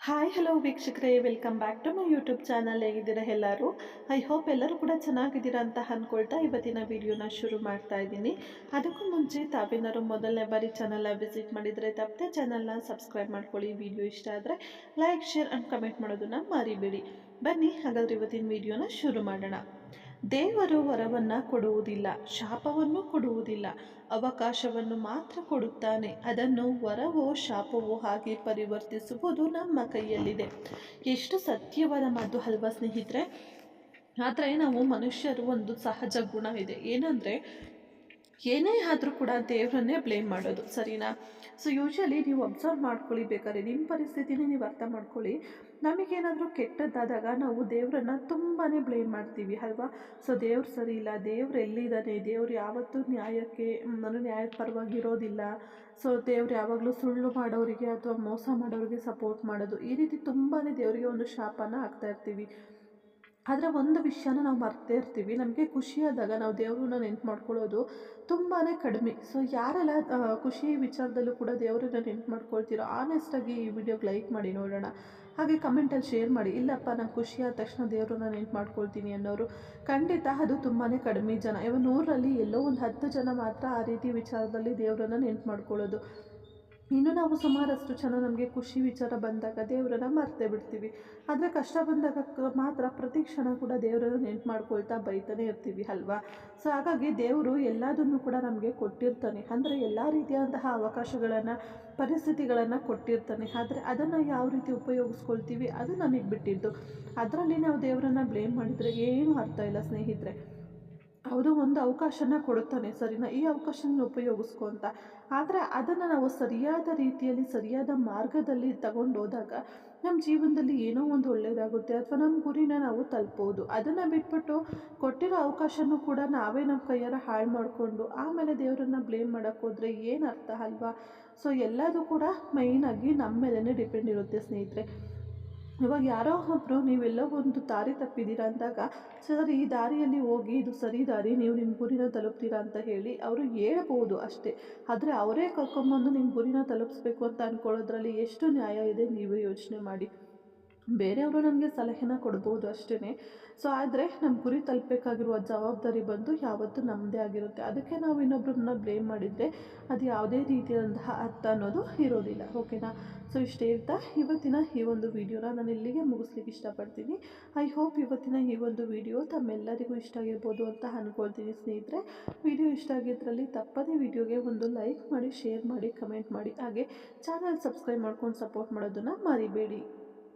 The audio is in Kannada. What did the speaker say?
ಹಾಯ್ ಹಲೋ ವೀಕ್ಷಕರೇ, welcome back to my YouTube channel. ಹೇಗಿದ್ದೀರಾ ಎಲ್ಲರೂ? ಐ ಹೋಪ್ ಎಲ್ಲರೂ ಕೂಡ ಚೆನ್ನಾಗಿದ್ದೀರಾ ಅಂತ ಅಂದ್ಕೊಳ್ತಾ ಇವತ್ತಿನ ವಿಡಿಯೋನ ಶುರು ಮಾಡ್ತಾ ಇದ್ದೀನಿ. ಅದಕ್ಕೂ ಮುಂಚೆ ತಾವೇನಾದ್ರು ಮೊದಲನೇ ಬಾರಿ ಚಾನಲ್ನ ವಿಸಿಟ್ ಮಾಡಿದರೆ ತಪ್ಪದೆ ಚಾನಲ್ನ ಸಬ್ಸ್ಕ್ರೈಬ್ ಮಾಡ್ಕೊಳ್ಳಿ. ವಿಡಿಯೋ ಇಷ್ಟ ಆದರೆ ಲೈಕ್, ಶೇರ್ ಆ್ಯಂಡ್ ಕಮೆಂಟ್ ಮಾಡೋದನ್ನು ಮರಿಬೇಡಿ. ಬನ್ನಿ ಹಾಗಾದರೆ ಇವತ್ತಿನ ವಿಡಿಯೋನ ಶುರು ಮಾಡೋಣ. ದೇವರು ವರವನ್ನು ಕೊಡುವುದಿಲ್ಲ, ಶಾಪವನ್ನು ಕೊಡುವುದಿಲ್ಲ, ಅವಕಾಶವನ್ನು ಮಾತ್ರ ಕೊಡುತ್ತಾನೆ. ಅದನ್ನು ವರವೋ ಶಾಪವೋ ಆಗಿ ಪರಿವರ್ತಿಸುವುದು ನಮ್ಮ ಕೈಯಲ್ಲಿದೆ. ಎಷ್ಟು ಸತ್ಯವಾದ ಮಾತು ಅಲ್ವಾ ಸ್ನೇಹಿತರೆ? ಆದರೆ ನಾವು ಮನುಷ್ಯರು ಒಂದು ಸಹಜ ಗುಣ ಇದೆ, ಏನಂದರೆ ಏನೇ ಆದರೂ ಕೂಡ ದೇವರನ್ನೇ ಬ್ಲೇಮ್ ಮಾಡೋದು, ಸರಿನಾ? ಸೊ ಯೂಶ್ವಲಿ ನೀವು ಅಬ್ಸರ್ವ್ ಮಾಡ್ಕೊಳ್ಳಿ, ಬೇಕಾದ್ರೆ ನಿಮ್ಮ ಪರಿಸ್ಥಿತಿನೇ ನೀವು ಅರ್ಥ ಮಾಡ್ಕೊಳ್ಳಿ. ನಮಗೇನಾದರೂ ಕೆಟ್ಟದ್ದಾದಾಗ ನಾವು ದೇವರನ್ನು ತುಂಬಾ ಬ್ಲೇಮ್ ಮಾಡ್ತೀವಿ ಅಲ್ವಾ? ಸೊ ದೇವ್ರು ಸರಿ ಇಲ್ಲ, ದೇವ್ರು ಎಲ್ಲಿದ್ದಾನೆ, ದೇವ್ರು ಯಾವತ್ತೂ ನ್ಯಾಯಕ್ಕೆ ನಾನು ನ್ಯಾಯದ ಪರವಾಗಿರೋದಿಲ್ಲ. ಸೊ ದೇವ್ರು ಯಾವಾಗಲೂ ಸುಳ್ಳು ಮಾಡೋರಿಗೆ ಅಥವಾ ಮೋಸ ಮಾಡೋರಿಗೆ ಸಪೋರ್ಟ್ ಮಾಡೋದು, ಈ ರೀತಿ ತುಂಬಾ ದೇವರಿಗೆ ಒಂದು ಶಾಪನ ಹಾಕ್ತಾ ಇರ್ತೀವಿ. ಆದರೆ ಒಂದು ವಿಷಯನ ನಾವು ಮರ್ತೇ ಇರ್ತೀವಿ, ನಮಗೆ ಖುಷಿಯಾದಾಗ ನಾವು ದೇವ್ರನ್ನ ನೆನ್ಪು ಮಾಡ್ಕೊಳ್ಳೋದು ತುಂಬಾ ಕಡಿಮೆ. ಸೊ ಯಾರೆಲ್ಲ ಖುಷಿ ವಿಚಾರದಲ್ಲೂ ಕೂಡ ದೇವರನ್ನ ನೆನ್ಪು ಮಾಡ್ಕೊಳ್ತೀರೋ ಆನೆಸ್ಟಾಗಿ ಈ ವಿಡಿಯೋಗೆ ಲೈಕ್ ಮಾಡಿ ನೋಡೋಣ. ಹಾಗೆ ಕಮೆಂಟಲ್ಲಿ ಶೇರ್ ಮಾಡಿ, ಇಲ್ಲಪ್ಪ ನಾನು ಖುಷಿಯಾದ ತಕ್ಷಣ ದೇವ್ರನ್ನ ನೆನ್ಪು ಮಾಡ್ಕೊಳ್ತೀನಿ ಅನ್ನೋರು ಖಂಡಿತ ಅದು ತುಂಬಾ ಕಡಿಮೆ ಜನ. ಇವಾಗ 100ರಲ್ಲಿ ಎಲ್ಲೋ ಒಂದು 10 ಜನ ಮಾತ್ರ ಆ ರೀತಿ ವಿಚಾರದಲ್ಲಿ ದೇವರನ್ನ ನೆನ್ಪು ಮಾಡ್ಕೊಳ್ಳೋದು. ಇನ್ನು ನಾವು ಸುಮಾರಷ್ಟು ಜನ ನಮಗೆ ಖುಷಿ ವಿಚಾರ ಬಂದಾಗ ದೇವರನ್ನ ಮರ್ತೇ ಬಿಡ್ತೀವಿ. ಆದರೆ ಕಷ್ಟ ಬಂದಾಗ ಮಾತ್ರ ಪ್ರತಿ ಕ್ಷಣ ಕೂಡ ದೇವರನ್ನು ನೆನ್ಪು ಮಾಡ್ಕೊಳ್ತಾ ಬೈತಾನೆ ಇರ್ತೀವಿ ಅಲ್ವಾ? ಸೊ ಹಾಗಾಗಿ ದೇವರು ಎಲ್ಲದನ್ನು ಕೂಡ ನಮಗೆ ಕೊಟ್ಟಿರ್ತಾನೆ, ಅಂದರೆ ಎಲ್ಲ ರೀತಿಯಾದಂತಹ ಅವಕಾಶಗಳನ್ನು, ಪರಿಸ್ಥಿತಿಗಳನ್ನು ಕೊಟ್ಟಿರ್ತಾನೆ. ಆದರೆ ಅದನ್ನು ಯಾವ ರೀತಿ ಉಪಯೋಗಿಸ್ಕೊಳ್ತೀವಿ ಅದು ನಮಗೆ ಬಿಟ್ಟಿದ್ದು. ಅದರಲ್ಲಿ ನಾವು ದೇವರನ್ನು ಬ್ಲೇಮ್ ಮಾಡಿದರೆ ಏನೂ ಅರ್ಥ ಇಲ್ಲ ಸ್ನೇಹಿತರೆ. ಹೌದು, ಒಂದು ಅವಕಾಶನ ಕೊಡುತ್ತಾನೆ, ಸರಿನಾ? ಈ ಅವಕಾಶನ ಉಪಯೋಗಿಸ್ಕೊ ಅಂತ. ಆದರೆ ಅದನ್ನು ನಾವು ಸರಿಯಾದ ರೀತಿಯಲ್ಲಿ ಸರಿಯಾದ ಮಾರ್ಗದಲ್ಲಿ ತಗೊಂಡೋದಾಗ ನಮ್ಮ ಜೀವನದಲ್ಲಿ ಏನೋ ಒಂದು ಒಳ್ಳೆಯದಾಗುತ್ತೆ, ಅಥವಾ ನಮ್ಮ ಗುರಿನ ನಾವು ತಲುಪೋದು. ಅದನ್ನು ಬಿಟ್ಬಿಟ್ಟು ಕೊಟ್ಟಿರೋ ಅವಕಾಶನೂ ಕೂಡ ನಾವೇ ನಮ್ಮ ಕೈಯಾರ ಹಾಳು ಮಾಡಿಕೊಂಡು ಆಮೇಲೆ ದೇವರನ್ನ ಬ್ಲೇಮ್ ಮಾಡೋಕ್ಕೆ ಹೋದರೆ ಏನು ಅರ್ಥ ಅಲ್ವಾ? ಸೊ ಎಲ್ಲದೂ ಕೂಡ ಮೈನಾಗಿ ನಮ್ಮ ಮೇಲೇ ಡಿಪೆಂಡ್ ಇರುತ್ತೆ ಸ್ನೇಹಿತರೆ. ಇವಾಗ ಯಾರೋ ಒಬ್ಬರು ನೀವೆಲ್ಲೋ ಒಂದು ದಾರಿ ತಪ್ಪಿದ್ದೀರಾ ಅಂದಾಗ, ಸರ್ ಈ ದಾರಿಯಲ್ಲಿ ಹೋಗಿ, ಇದು ಸರಿ ದಾರಿ, ನೀವು ನಿಮ್ಮ ಗುರಿನ ತಲುಪ್ತೀರಾ ಅಂತ ಹೇಳಿ ಅವರು ಹೇಳ್ಬೋದು ಅಷ್ಟೇ. ಆದರೆ ಅವರೇ ಕರ್ಕೊಂಬಂದು ನಿಮ್ಮ ಗುರಿನ ತಲುಪಿಸ್ಬೇಕು ಅಂತ ಅಂದ್ಕೊಳ್ಳೋದ್ರಲ್ಲಿ ಎಷ್ಟು ನ್ಯಾಯ ಇದೆ ನೀವೇ ಯೋಚನೆ ಮಾಡಿ. ಬೇರೆಯವರು ನಮಗೆ ಸಲಹೆನ ಕೊಡ್ಬೋದು ಅಷ್ಟೇ. ಸೊ ಆದರೆ ನಮ್ಮ ಗುರಿ ತಲುಪಬೇಕಾಗಿರುವ ಜವಾಬ್ದಾರಿ ಬಂದು ಯಾವತ್ತೂ ನಮ್ಮದೇ ಆಗಿರುತ್ತೆ. ಅದಕ್ಕೆ ನಾವು ಇನ್ನೊಬ್ಬರನ್ನ ಬ್ಲೇಮ್ ಮಾಡಿದರೆ ಅದು ಯಾವುದೇ ರೀತಿಯಾದಂತಹ ಅರ್ಥ ಅನ್ನೋದು ಇರೋದಿಲ್ಲ, ಓಕೆನಾ? ಸೊ ಇಷ್ಟೇ ಹೇಳ್ತಾ ಇವತ್ತಿನ ಈ ಒಂದು ವಿಡಿಯೋನ ನಾನು ಇಲ್ಲಿಗೆ ಮುಗಿಸ್ಲಿಕ್ಕೆ ಇಷ್ಟಪಡ್ತೀನಿ. ಐ ಹೋಪ್ ಇವತ್ತಿನ ಈ ಒಂದು ವಿಡಿಯೋ ತಮ್ಮೆಲ್ಲರಿಗೂ ಇಷ್ಟ ಆಗಿರ್ಬೋದು ಅಂತ ಅಂದ್ಕೊಳ್ತೀನಿ ಸ್ನೇಹಿತರೆ. ವಿಡಿಯೋ ಇಷ್ಟ ಆಗಿದ್ರಲ್ಲಿ ತಪ್ಪದೇ ವಿಡಿಯೋಗೆ ಒಂದು ಲೈಕ್ ಮಾಡಿ, ಶೇರ್ ಮಾಡಿ, ಕಮೆಂಟ್ ಮಾಡಿ, ಹಾಗೆ ಚಾನಲ್ ಸಬ್ಸ್ಕ್ರೈಬ್ ಮಾಡ್ಕೊಂಡು ಸಪೋರ್ಟ್ ಮಾಡೋದನ್ನು ಮರಿಬೇಡಿ.